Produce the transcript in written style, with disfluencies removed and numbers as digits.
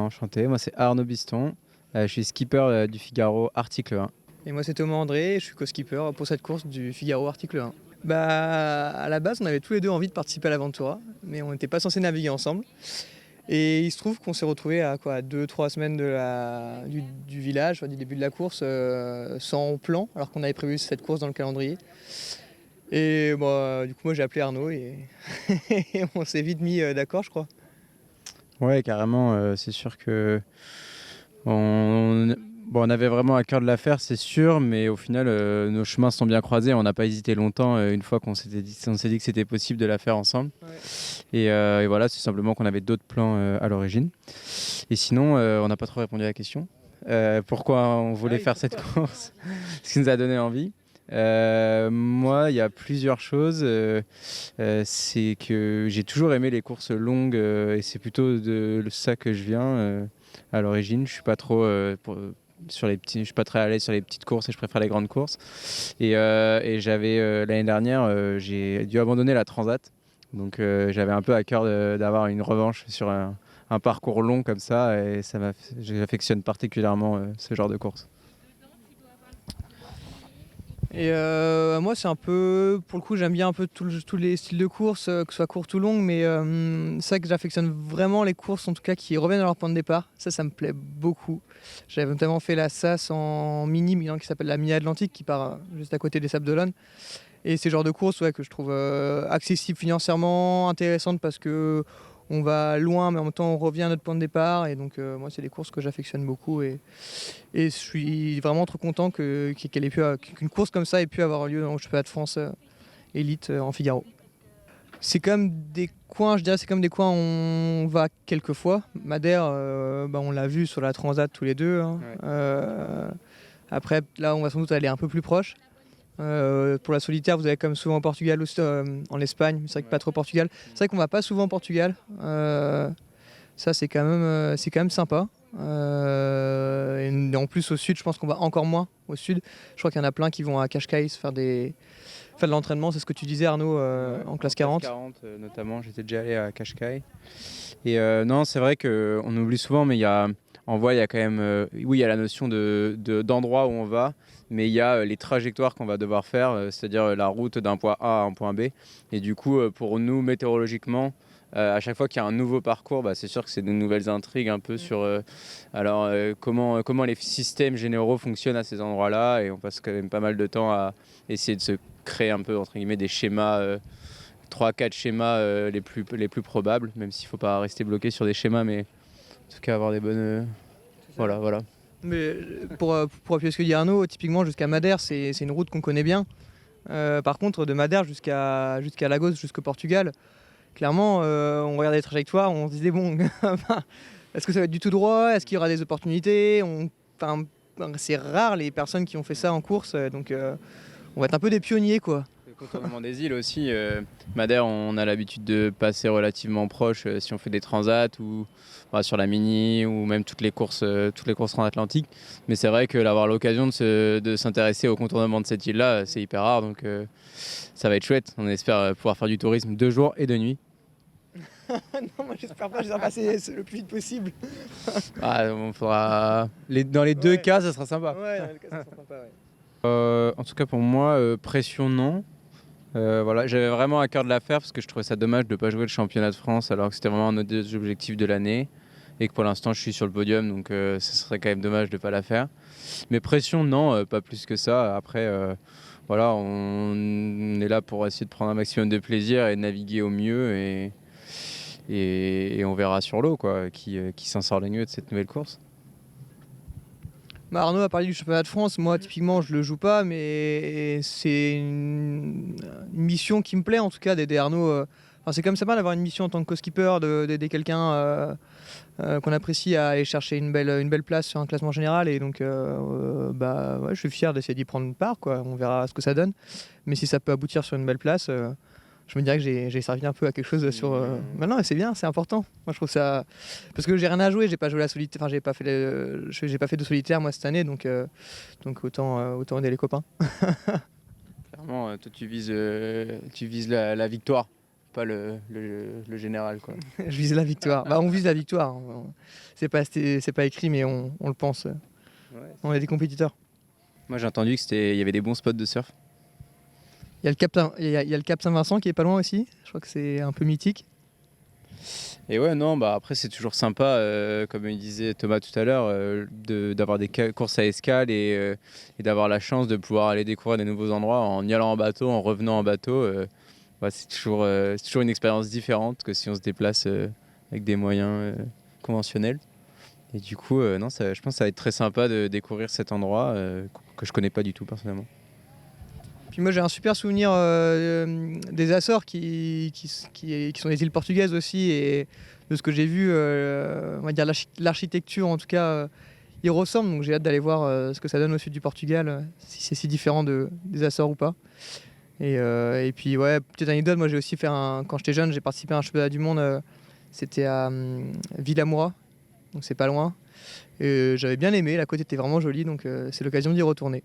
enchanté. Moi, c'est Arnaud Biston. Je suis skipper du Figaro Article 1. Et moi c'est Thomas André, je suis co-skipper pour cette course du Figaro Article 1. Bah à la base on avait tous les deux envie de participer à l'Aventura, mais on n'était pas censés naviguer ensemble. Et il se trouve qu'on s'est retrouvés à 2-3 semaines du village, du début de la course, sans plan, alors qu'on avait prévu cette course dans le calendrier. Et bah, du coup moi j'ai appelé Arnaud et, et on s'est vite mis d'accord je crois. Ouais, carrément, c'est sûr que on avait vraiment à cœur de la faire, c'est sûr, mais au final, nos chemins se sont bien croisés. On n'a pas hésité longtemps une fois qu'on s'est dit que c'était possible de la faire ensemble. Ouais. Et voilà, c'est simplement qu'on avait d'autres plans à l'origine. Et sinon, on n'a pas trop répondu à la question. Pourquoi on voulait faire cette course? Ce qui nous a donné envie. Moi, il y a plusieurs choses. C'est que j'ai toujours aimé les courses longues et c'est plutôt de ça que je viens à l'origine. Je suis pas trop je suis pas très à l'aise sur les petites courses et je préfère les grandes courses. Et j'avais l'année dernière, j'ai dû abandonner la Transat. Donc j'avais un peu à cœur d'avoir une revanche sur un parcours long comme ça et j'affectionne particulièrement ce genre de course. Et moi c'est un peu, pour le coup j'aime bien un peu tous les styles de course, que ce soit courte ou longue, mais c'est vrai que j'affectionne vraiment les courses en tout cas qui reviennent à leur point de départ, ça me plaît beaucoup. J'avais notamment fait la SAS en mini qui s'appelle la Mini Atlantique qui part juste à côté des Sables d'Olonne. Et c'est le genre de course que je trouve accessible financièrement, intéressante parce que on va loin mais en même temps on revient à notre point de départ et donc moi c'est des courses que j'affectionne beaucoup et je suis vraiment trop content qu'une course comme ça ait pu avoir lieu dans le championnat de France élite en Figaro. C'est comme des coins, je dirais, c'est comme des coins où on va quelques fois. Madère, on l'a vu sur la Transat tous les deux. Hein. Ouais. Après, là, on va sans doute aller un peu plus proche. Pour la solitaire, vous allez comme souvent au Portugal, aussi, en Espagne, c'est vrai que pas trop au Portugal. C'est vrai qu'on va pas souvent au Portugal. Ça, c'est quand même sympa. Et en plus, au sud, je pense qu'on va encore moins au sud. Je crois qu'il y en a plein qui vont à Cascais faire de l'entraînement. C'est ce que tu disais, Arnaud, en classe 40. Classe 40 notamment, j'étais déjà allé à Cascais. Et non, c'est vrai qu'on oublie souvent, mais en voie, il y a quand même, oui, il y a la notion d'endroit où on va, mais il y a les trajectoires qu'on va devoir faire, c'est-à-dire la route d'un point A à un point B. Et du coup, pour nous, météorologiquement, à chaque fois qu'il y a un nouveau parcours, c'est sûr que c'est de nouvelles intrigues un peu sur comment les systèmes généraux fonctionnent à ces endroits-là. Et on passe quand même pas mal de temps à essayer de se créer un peu, entre guillemets, des schémas 3-4 schémas les plus probables, même s'il ne faut pas rester bloqué sur des schémas, mais en tout cas avoir des bonnes... Voilà. Mais pour appuyer ce que dit Arnaud, typiquement jusqu'à Madère, c'est une route qu'on connaît bien. Par contre, de Madère jusqu'à Lagos, jusqu'au Portugal, clairement, on regardait les trajectoires, on se disait bon, est-ce que ça va être du tout droit? Est-ce qu'il y aura des opportunités? C'est rare les personnes qui ont fait ça en course, donc on va être un peu des pionniers quoi. Le contournement des îles aussi, Madère, on a l'habitude de passer relativement proche si on fait des transats ou sur la mini ou même toutes les courses transatlantiques. Mais c'est vrai que d'avoir l'occasion de s'intéresser au contournement de cette île-là, c'est hyper rare, donc ça va être chouette. On espère pouvoir faire du tourisme de jour et de nuit. Non, moi j'espère pas, j'espère passer le plus vite possible. On fera dans les deux cas, ça sera sympa. Ouais, dans les deux cas, ça sera sympa, ouais. En tout cas pour moi, pression non. J'avais vraiment à cœur de la faire parce que je trouvais ça dommage de ne pas jouer le championnat de France alors que c'était vraiment un des objectifs de l'année et que pour l'instant je suis sur le podium, donc ce serait quand même dommage de ne pas la faire. Mais pression non, pas plus que ça. Après on est là pour essayer de prendre un maximum de plaisir et de naviguer au mieux et on verra sur l'eau qui s'en sort le mieux de cette nouvelle course. Arnaud a parlé du championnat de France, moi typiquement je le joue pas, mais c'est une mission qui me plaît en tout cas d'aider Arnaud. C'est comme ça mal d'avoir une mission en tant que co-skipper, d'aider quelqu'un qu'on apprécie à aller chercher une belle place sur un classement général, et donc je suis fier d'essayer d'y prendre part, quoi. On verra ce que ça donne, mais si ça peut aboutir sur une belle place, je me dirais que j'ai servi un peu à quelque chose sur... Non, c'est bien, c'est important. Moi, je trouve ça... Parce que j'ai rien à jouer, j'ai pas joué la solitaire, j'ai pas fait de solitaire, moi, cette année, donc autant aider les copains. Clairement, toi, tu vises la victoire. pas le général, quoi. Je vise la victoire. Bah, on vise la victoire. C'est pas écrit, mais on le pense. Ouais. On est des compétiteurs. Moi, j'ai entendu qu'il y avait des bons spots de surf. Il y a le Cap Saint-Vincent qui est pas loin aussi. Je crois que c'est un peu mythique. Et ouais, non, bah après, c'est toujours sympa, comme il disait Thomas tout à l'heure, d'avoir des courses à escale et d'avoir la chance de pouvoir aller découvrir des nouveaux endroits en y allant en bateau, en revenant en bateau. Ouais, c'est toujours une expérience différente que si on se déplace avec des moyens conventionnels. Et du coup, non, je pense que ça va être très sympa de découvrir cet endroit que je connais pas du tout personnellement. Puis moi j'ai un super souvenir des Açores qui sont des îles portugaises aussi, et de ce que j'ai vu, on va dire l'architecture en tout cas y ressemble, donc j'ai hâte d'aller voir ce que ça donne au sud du Portugal, si c'est si différent des Açores ou pas. Et puis ouais, petite anecdote, moi j'ai aussi fait quand j'étais jeune, j'ai participé à un championnat du monde, c'était à Villamoura, donc c'est pas loin. Et j'avais bien aimé, la côte était vraiment jolie, donc c'est l'occasion d'y retourner.